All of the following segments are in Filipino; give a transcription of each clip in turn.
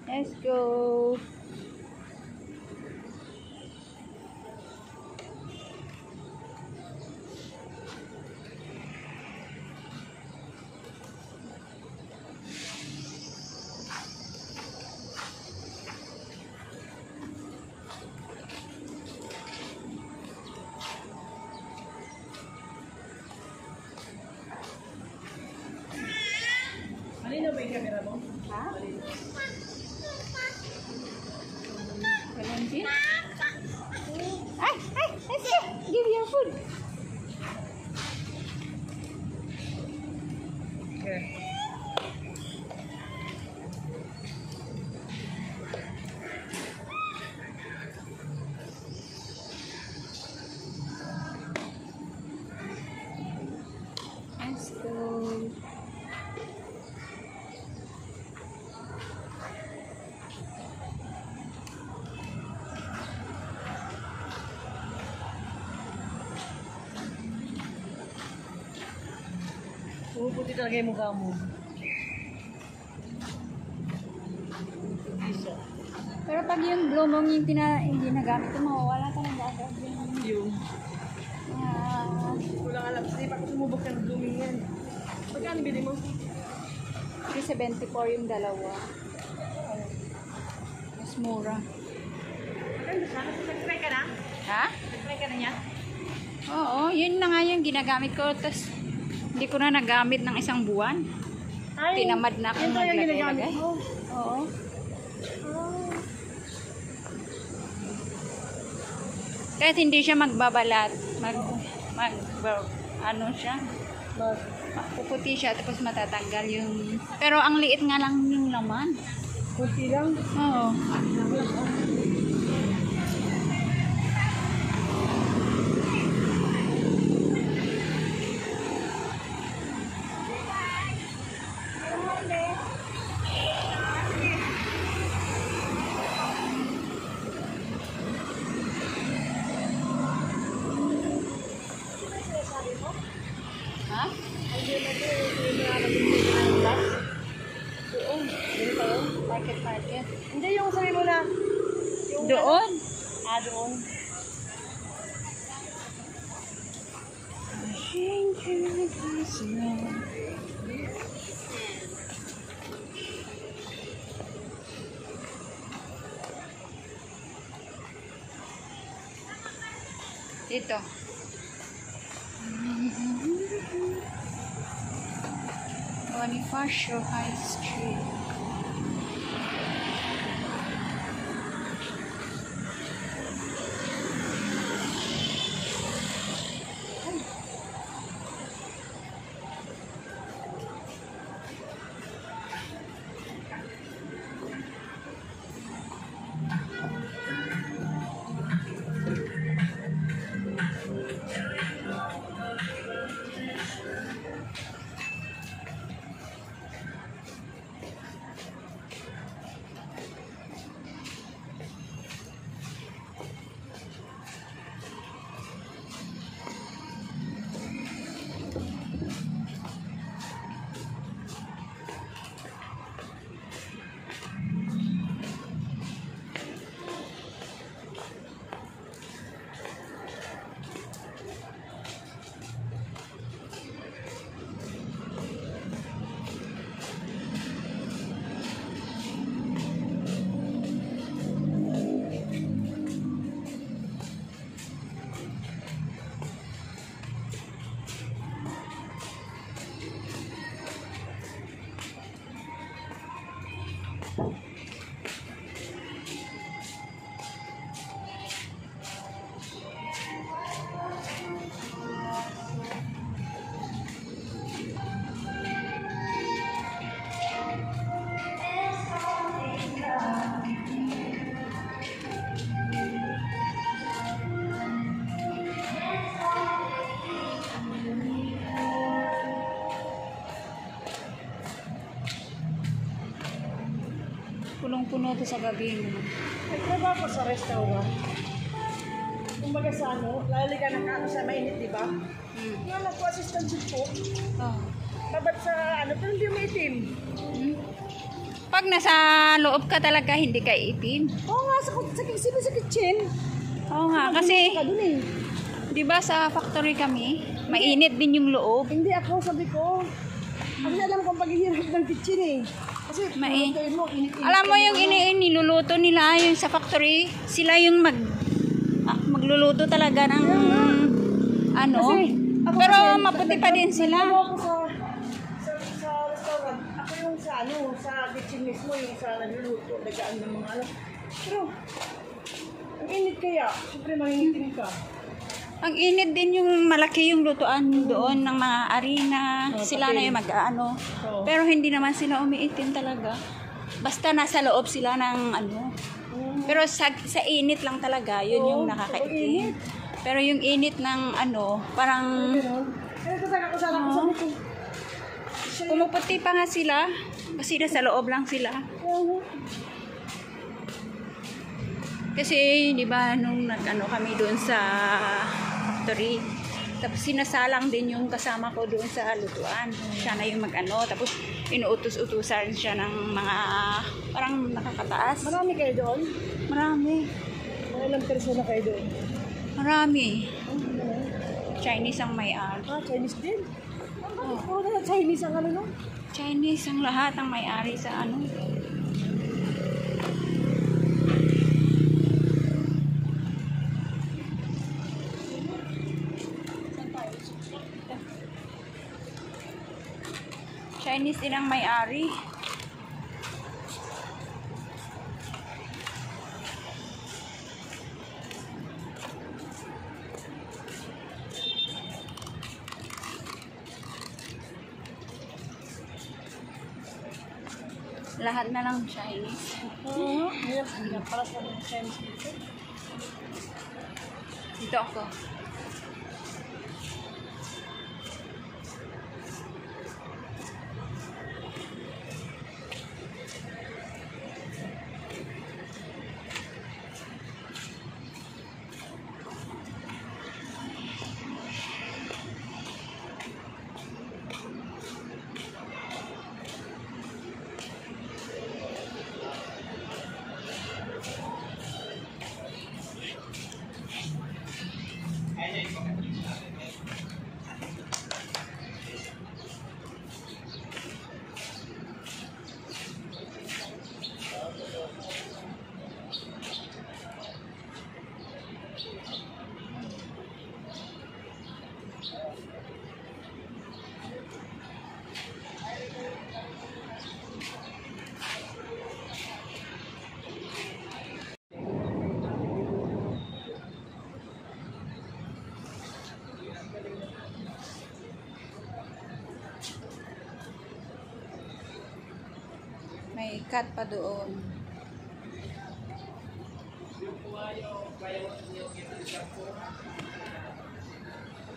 Let's go. Malino ba yung camera mo? Ha? Valentin? Ay! Let's go! Give your food. Okay. Let's go. Puputi talaga yung mukha mo. Isa. Pero pag yung blue mong yung hindi nagamit ko, mawawala talaga agad Yung. Ah, Walang alam. Sige, pa sumubok ka ng blooming yan. Magkano bili mo? 374 yung dalawa. Mas mura. Magkano sana? Nag-try ka na? Ha? Nag-try ka na niya? Oo, yun na nga yung ginagamit ko. Tapos, hindi ko na nagamit ng isang buwan. Ay, Tinamad na akong yun talaga ginagamit maglagay-lagay. mo. Oo. Kahit hindi siya magbabalat. Ano siya? Puputi siya, tapos matatanggal yung... Pero ang liit nga lang yung laman. Kunti lang. Oo. Ha? Doon. Dito tayo. Market. Hindi yung sabi mo na. Yung Doon? doon. Dito. Bonifacio High Street. Punong-puno to sa gabi mo. Nagtrabaho ko sa restaurant. Kumbaga sa ano, lali ka na sa mainit, di ba? Nga nagpo-assistant ko. Oh. Babad sa ano, pero hindi maitim. Pag nasa loob ka talaga, hindi ka itim. Oo nga, sa kitchen. Oo nga, kasi, Ka dun eh. di ba sa factory kami, mainit din yung loob. Hindi ako, sabi ko. Kasi alam ko ang paghihirap ng kitchen eh. Kasi lulutuin mo, init-init. Alam mo yung niluluto nila, yung sa factory, sila yung magluluto talaga ng ano. Ako Pero kasi, maputi pa din sila. Ano ako sa restaurant, ako yung sa kitchen mismo, yung sa nagluluto, nagaan ng mga ano. Pero, ang init kaya, siyempre mahingitin ka. Ang init din yung malaki yung lutuan doon ng mga arena. Sila na yung mag-ano. Pero hindi naman sila umiitim talaga. Basta nasa loob sila ng ano. Pero sa init lang talaga, yun yung nakakaitim. Pero yung init ng ano, parang Kaya talaga ko sana ko sabi ko. pumuputi pa nga sila. Kasi nasa loob lang sila. Kasi, di ba, nung nag-ano kami doon sa factory, tapos sinasalang din yung kasama ko doon sa lutuan. Siya na yung mag-ano, tapos inuutos-utusan siya ng mga parang nakakataas. Marami kayo doon? Marami. Mga ilang persona kayo doon? Marami. Chinese ang may-ari. Chinese din? Puro na Chinese ang ano no? Chinese ang lahat ang may-ari sa ano. Chinese din ang may-ari. Lahat na lang Chinese. Oo. Ngayon, para sa mga Chinese dito. Dito ako. May cut pa doon.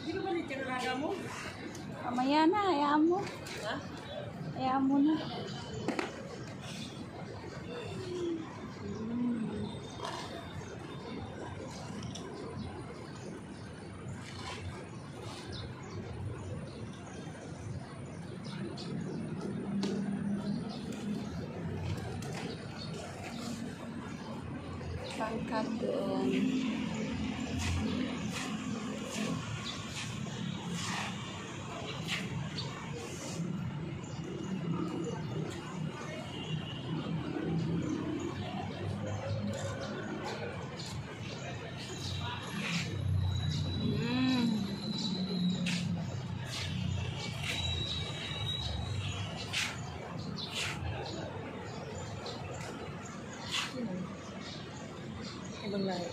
Di ba balit yung alaga mo? Mamaya na, hayaan mo. Ha? Hayaan mo na. Pangkat doon. Ibang lahi.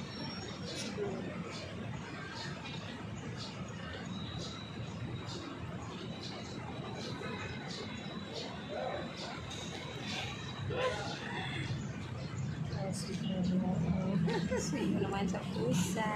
Sweet mo naman sa pusa.